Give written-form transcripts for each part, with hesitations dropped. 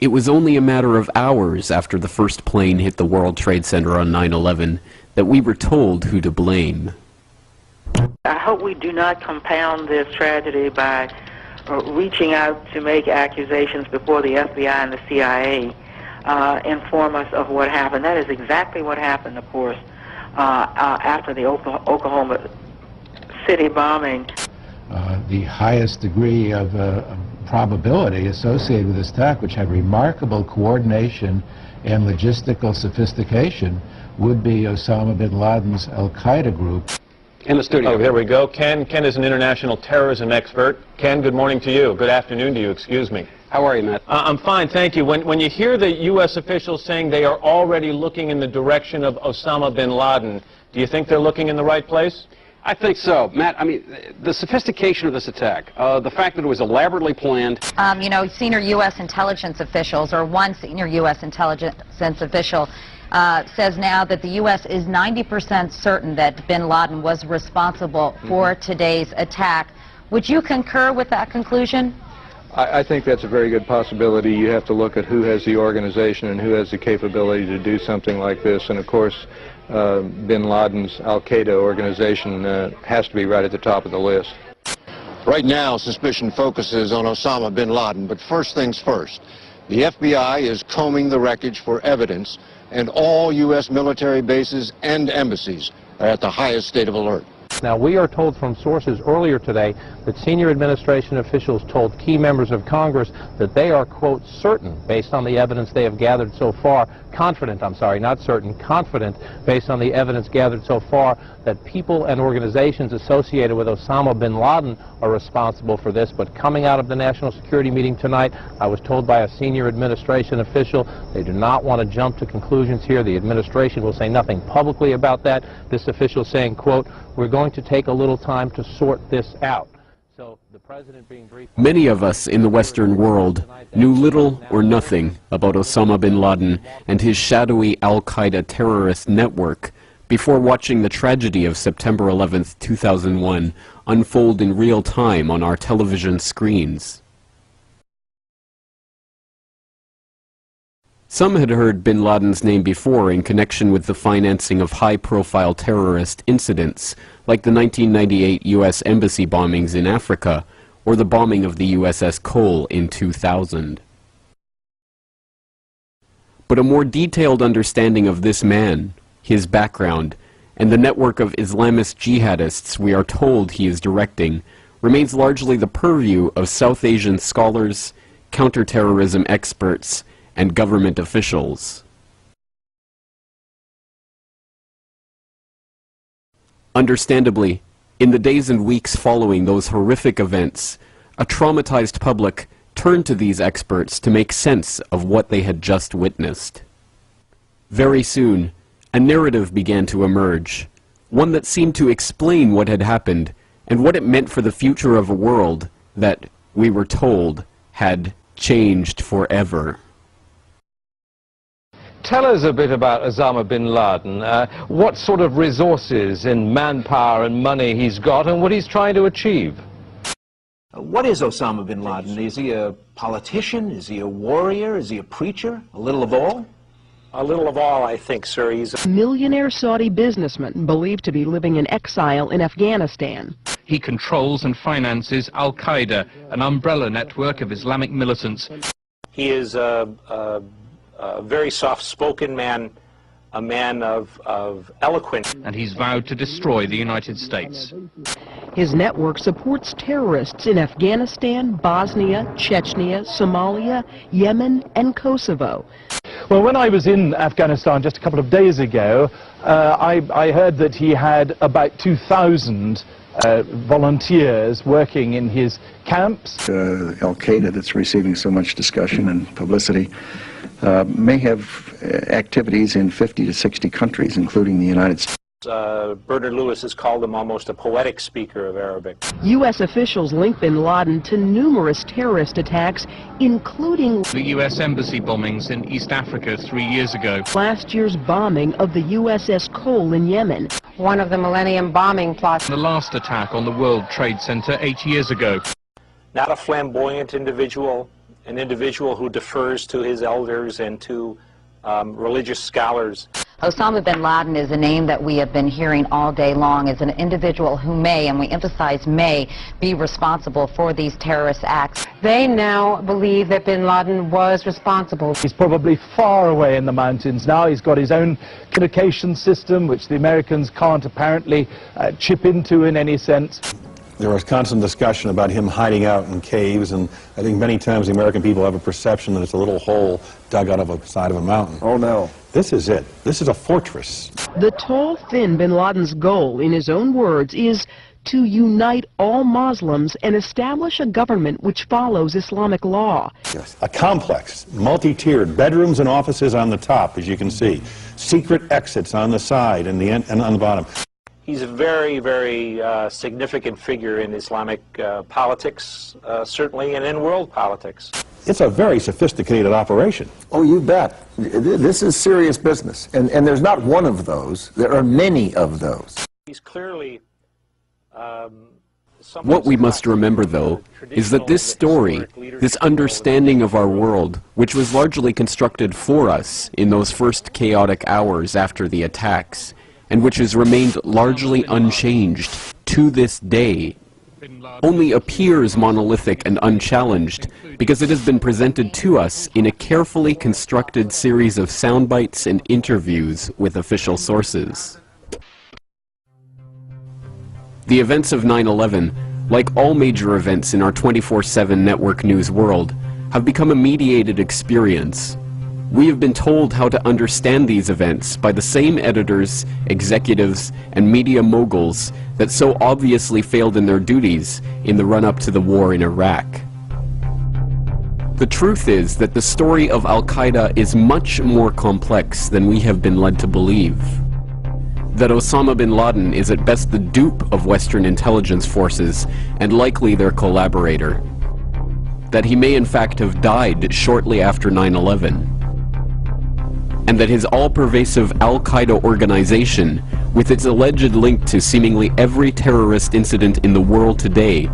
It was only a matter of hours after the first plane hit the World Trade Center on 9/11 that we were told who to blame. I hope we do not compound this tragedy by reaching out to make accusations before the FBI and the CIA inform us of what happened. That is exactly what happened, of course, after the Oklahoma City bombing. The highest degree of probability associated with this attack, which had remarkable coordination and logistical sophistication, would be Osama bin Laden's Al-Qaeda group. In the studio. Oh, here we go. Ken is an international terrorism expert. Ken, good morning to you. Good afternoon to you, excuse me. How are you, Matt? I'm fine, thank you. When you hear the U.S. officials saying they are already looking in the direction of Osama bin Laden, do you think they're looking in the right place? I think so. Matt, I mean, the sophistication of this attack, the fact that it was elaborately planned. You know, senior U.S. intelligence officials, or one senior U.S. intelligence official, says now that the U.S. is 90% certain that bin Laden was responsible for today's attack. Would you concur with that conclusion? I think that's a very good possibility. You have to look at who has the organization and who has the capability to do something like this. And of course, bin Laden's Al-Qaeda organization has to be right at the top of the list. Right now, suspicion focuses on Osama bin Laden, but first things first. The FBI is combing the wreckage for evidence, and all U.S. military bases and embassies are at the highest state of alert. Now, we are told from sources earlier today that senior administration officials told key members of Congress that they are, quote, certain, based on the evidence they have gathered so far, confident, I'm sorry, not certain, confident, based on the evidence gathered so far, that people and organizations associated with Osama bin Laden are responsible for this. But coming out of the National Security meeting tonight, I was told by a senior administration official they do not want to jump to conclusions here. The administration will say nothing publicly about that. This official saying, quote, we're going to take a little time to sort this out. So the president being briefed. Many of us in the Western world knew little or nothing about Osama bin Laden and his shadowy Al-Qaeda terrorist network before watching the tragedy of September 11th, 2001 unfold in real time on our television screens. Some had heard bin Laden's name before in connection with the financing of high-profile terrorist incidents, like the 1998 U.S. Embassy bombings in Africa, or the bombing of the USS Cole in 2000. But a more detailed understanding of this man, his background, and the network of Islamist jihadists we are told he is directing, remains largely the purview of South Asian scholars, counterterrorism experts, and government officials. Understandably, in the days and weeks following those horrific events, a traumatized public turned to these experts to make sense of what they had just witnessed. Very soon, a narrative began to emerge, one that seemed to explain what had happened and what it meant for the future of a world that, we were told, had changed forever. Tell us a bit about Osama bin Laden, what sort of resources in manpower and money he's got and what he's trying to achieve. What is Osama bin Laden? Is he a politician? Is he a warrior? Is he a preacher? A little of all? A little of all, I think, sir. He's a millionaire Saudi businessman believed to be living in exile in Afghanistan. He controls and finances Al-Qaeda, an umbrella network of Islamic militants. He is a very soft-spoken man, a man of eloquence. And he's vowed to destroy the United States. His network supports terrorists in Afghanistan, Bosnia, Chechnya, Somalia, Yemen, and Kosovo. Well, when I was in Afghanistan just a couple of days ago, I heard that he had about 2,000 volunteers working in his camps. Al-Qaeda, that's receiving so much discussion and publicity, may have activities in 50 to 60 countries, including the United States. Bernard Lewis has called him almost a poetic speaker of Arabic. U.S. officials link bin Laden to numerous terrorist attacks, including the U.S. Embassy bombings in East Africa 3 years ago. Last year's bombing of the USS Cole in Yemen. One of the Millennium bombing plots. The last attack on the World Trade Center 8 years ago. Not a flamboyant individual, an individual who defers to his elders and to religious scholars. Osama bin Laden is a name that we have been hearing all day long as an individual who may, and we emphasize may, be responsible for these terrorist acts. They now believe that bin Laden was responsible. He's probably far away in the mountains now. He's got his own communication system, which the Americans can't apparently chip into in any sense. There was constant discussion about him hiding out in caves, and I think many times the American people have a perception that it's a little hole dug out of a side of a mountain. Oh, no. This is it. This is a fortress. The tall, thin bin Laden's goal, in his own words, is to unite all Muslims and establish a government which follows Islamic law. Yes. A complex, multi-tiered, bedrooms and offices on the top, as you can see. Secret exits on the side and on the bottom. He's a very, very significant figure in Islamic politics, certainly, and in world politics. It's a very sophisticated operation. Oh, you bet. This is serious business. And there's not one of those. There are many of those. He's clearly... What we must remember, though, is that this story, this understanding of our world, which was largely constructed for us in those first chaotic hours after the attacks, and which has remained largely unchanged to this day, only appears monolithic and unchallenged because it has been presented to us in a carefully constructed series of sound bites and interviews with official sources. The events of 9/11, like all major events in our 24/7 network news world, have become a mediated experience. We have been told how to understand these events by the same editors, executives, and media moguls that so obviously failed in their duties in the run-up to the war in Iraq. The truth is that the story of Al-Qaeda is much more complex than we have been led to believe. That Osama bin Laden is at best the dupe of Western intelligence forces and likely their collaborator. That he may in fact have died shortly after 9/11. And that his all-pervasive Al-Qaeda organization, with its alleged link to seemingly every terrorist incident in the world today,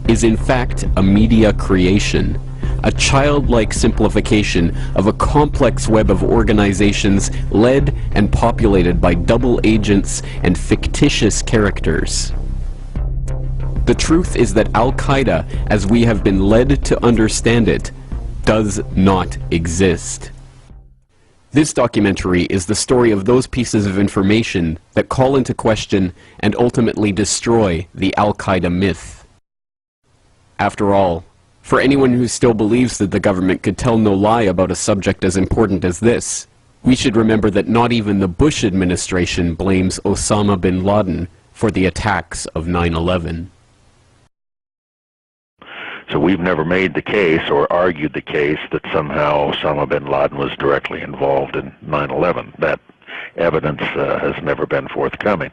is in fact a media creation, a childlike simplification of a complex web of organizations led and populated by double agents and fictitious characters. The truth is that Al-Qaeda, as we have been led to understand it, does not exist. This documentary is the story of those pieces of information that call into question and ultimately destroy the Al-Qaeda myth. After all, for anyone who still believes that the government could tell no lie about a subject as important as this, we should remember that not even the Bush administration blames Osama bin Laden for the attacks of 9/11. So we've never made the case or argued the case that somehow Osama bin Laden was directly involved in 9/11. That evidence has never been forthcoming.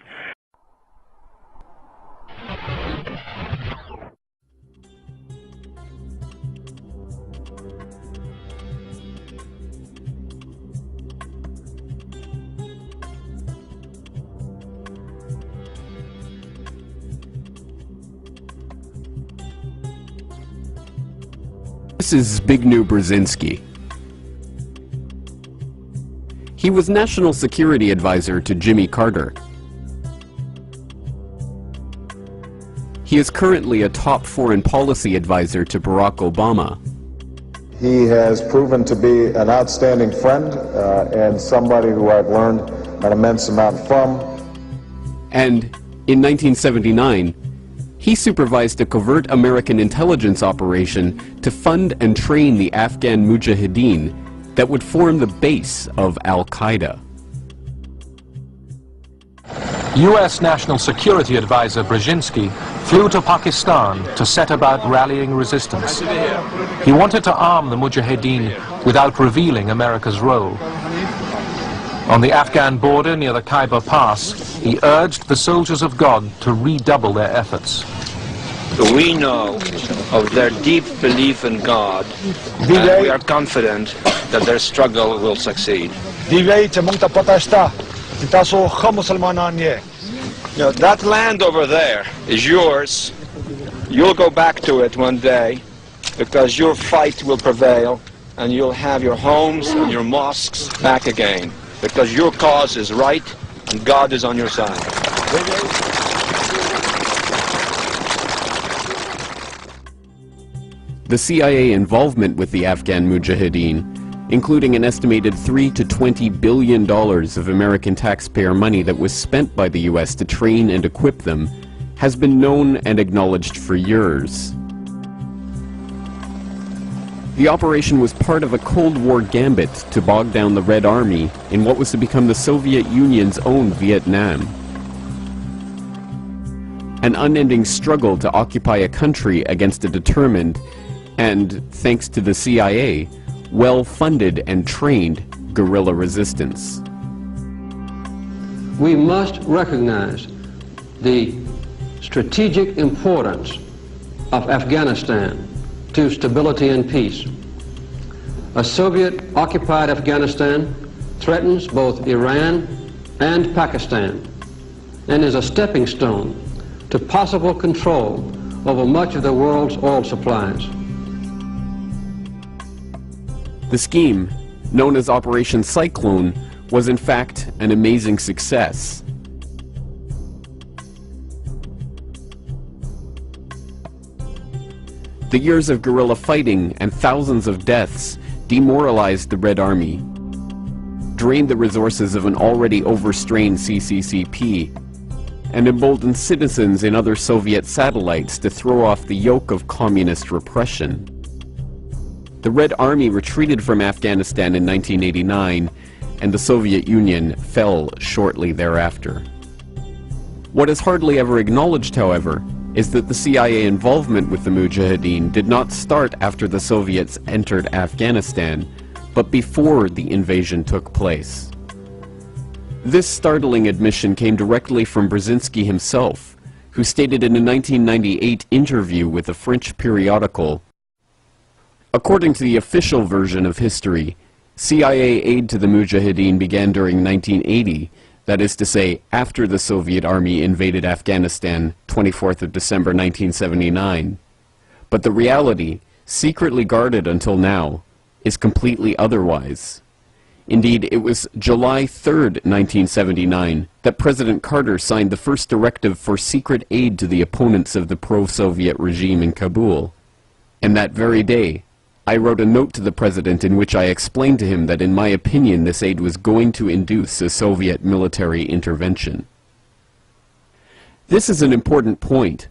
This is Zbigniew Brzezinski. He was National Security Advisor to Jimmy Carter. He is currently a top foreign policy advisor to Barack Obama. He has proven to be an outstanding friend and somebody who I've learned an immense amount from. And in 1979, he supervised a covert American intelligence operation to fund and train the Afghan Mujahideen that would form the base of Al-Qaeda. U.S. National Security Advisor Brzezinski flew to Pakistan to set about rallying resistance. He wanted to arm the Mujahideen without revealing America's role. On the Afghan border near the Khyber Pass, he urged the soldiers of God to redouble their efforts. We know of their deep belief in God, and we are confident that their struggle will succeed. You know, that land over there is yours. You'll go back to it one day, because your fight will prevail and you'll have your homes and your mosques back again, because your cause is right and God is on your side. The CIA involvement with the Afghan Mujahideen, including an estimated $3 to $20 billion of American taxpayer money that was spent by the U.S. to train and equip them, has been known and acknowledged for years. The operation was part of a Cold War gambit to bog down the Red Army in what was to become the Soviet Union's own Vietnam. An unending struggle to occupy a country against a determined and, thanks to the CIA, well-funded and trained guerrilla resistance. We must recognize the strategic importance of Afghanistan to stability and peace. A Soviet-occupied Afghanistan threatens both Iran and Pakistan and is a stepping stone to possible control over much of the world's oil supplies. The scheme, known as Operation Cyclone, was in fact an amazing success. The years of guerrilla fighting and thousands of deaths demoralized the Red Army, drained the resources of an already overstrained CCCP, and emboldened citizens in other Soviet satellites to throw off the yoke of communist repression. The Red Army retreated from Afghanistan in 1989, and the Soviet Union fell shortly thereafter. What is hardly ever acknowledged, however, is that the CIA involvement with the Mujahideen did not start after the Soviets entered Afghanistan, but before the invasion took place. This startling admission came directly from Brzezinski himself, who stated in a 1998 interview with a French periodical, "According to the official version of history, CIA aid to the Mujahideen began during 1980, that is to say, after the Soviet Army invaded Afghanistan, 24th of December 1979. But the reality, secretly guarded until now, is completely otherwise. Indeed, it was July 3rd, 1979, that President Carter signed the first directive for secret aid to the opponents of the pro-Soviet regime in Kabul. And that very day, I wrote a note to the President in which I explained to him that in my opinion this aid was going to induce a Soviet military intervention." This is an important point.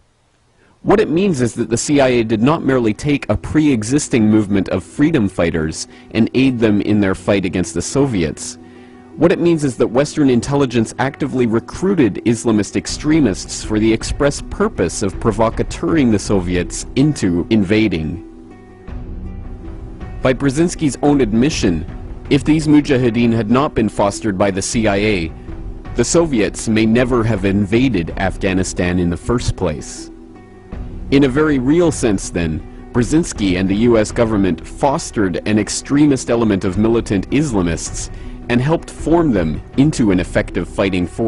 What it means is that the CIA did not merely take a pre-existing movement of freedom fighters and aid them in their fight against the Soviets. What it means is that Western intelligence actively recruited Islamist extremists for the express purpose of provocateuring the Soviets into invading. By Brzezinski's own admission, if these Mujahideen had not been fostered by the CIA, the Soviets may never have invaded Afghanistan in the first place. In a very real sense, then, Brzezinski and the US government fostered an extremist element of militant Islamists and helped form them into an effective fighting force.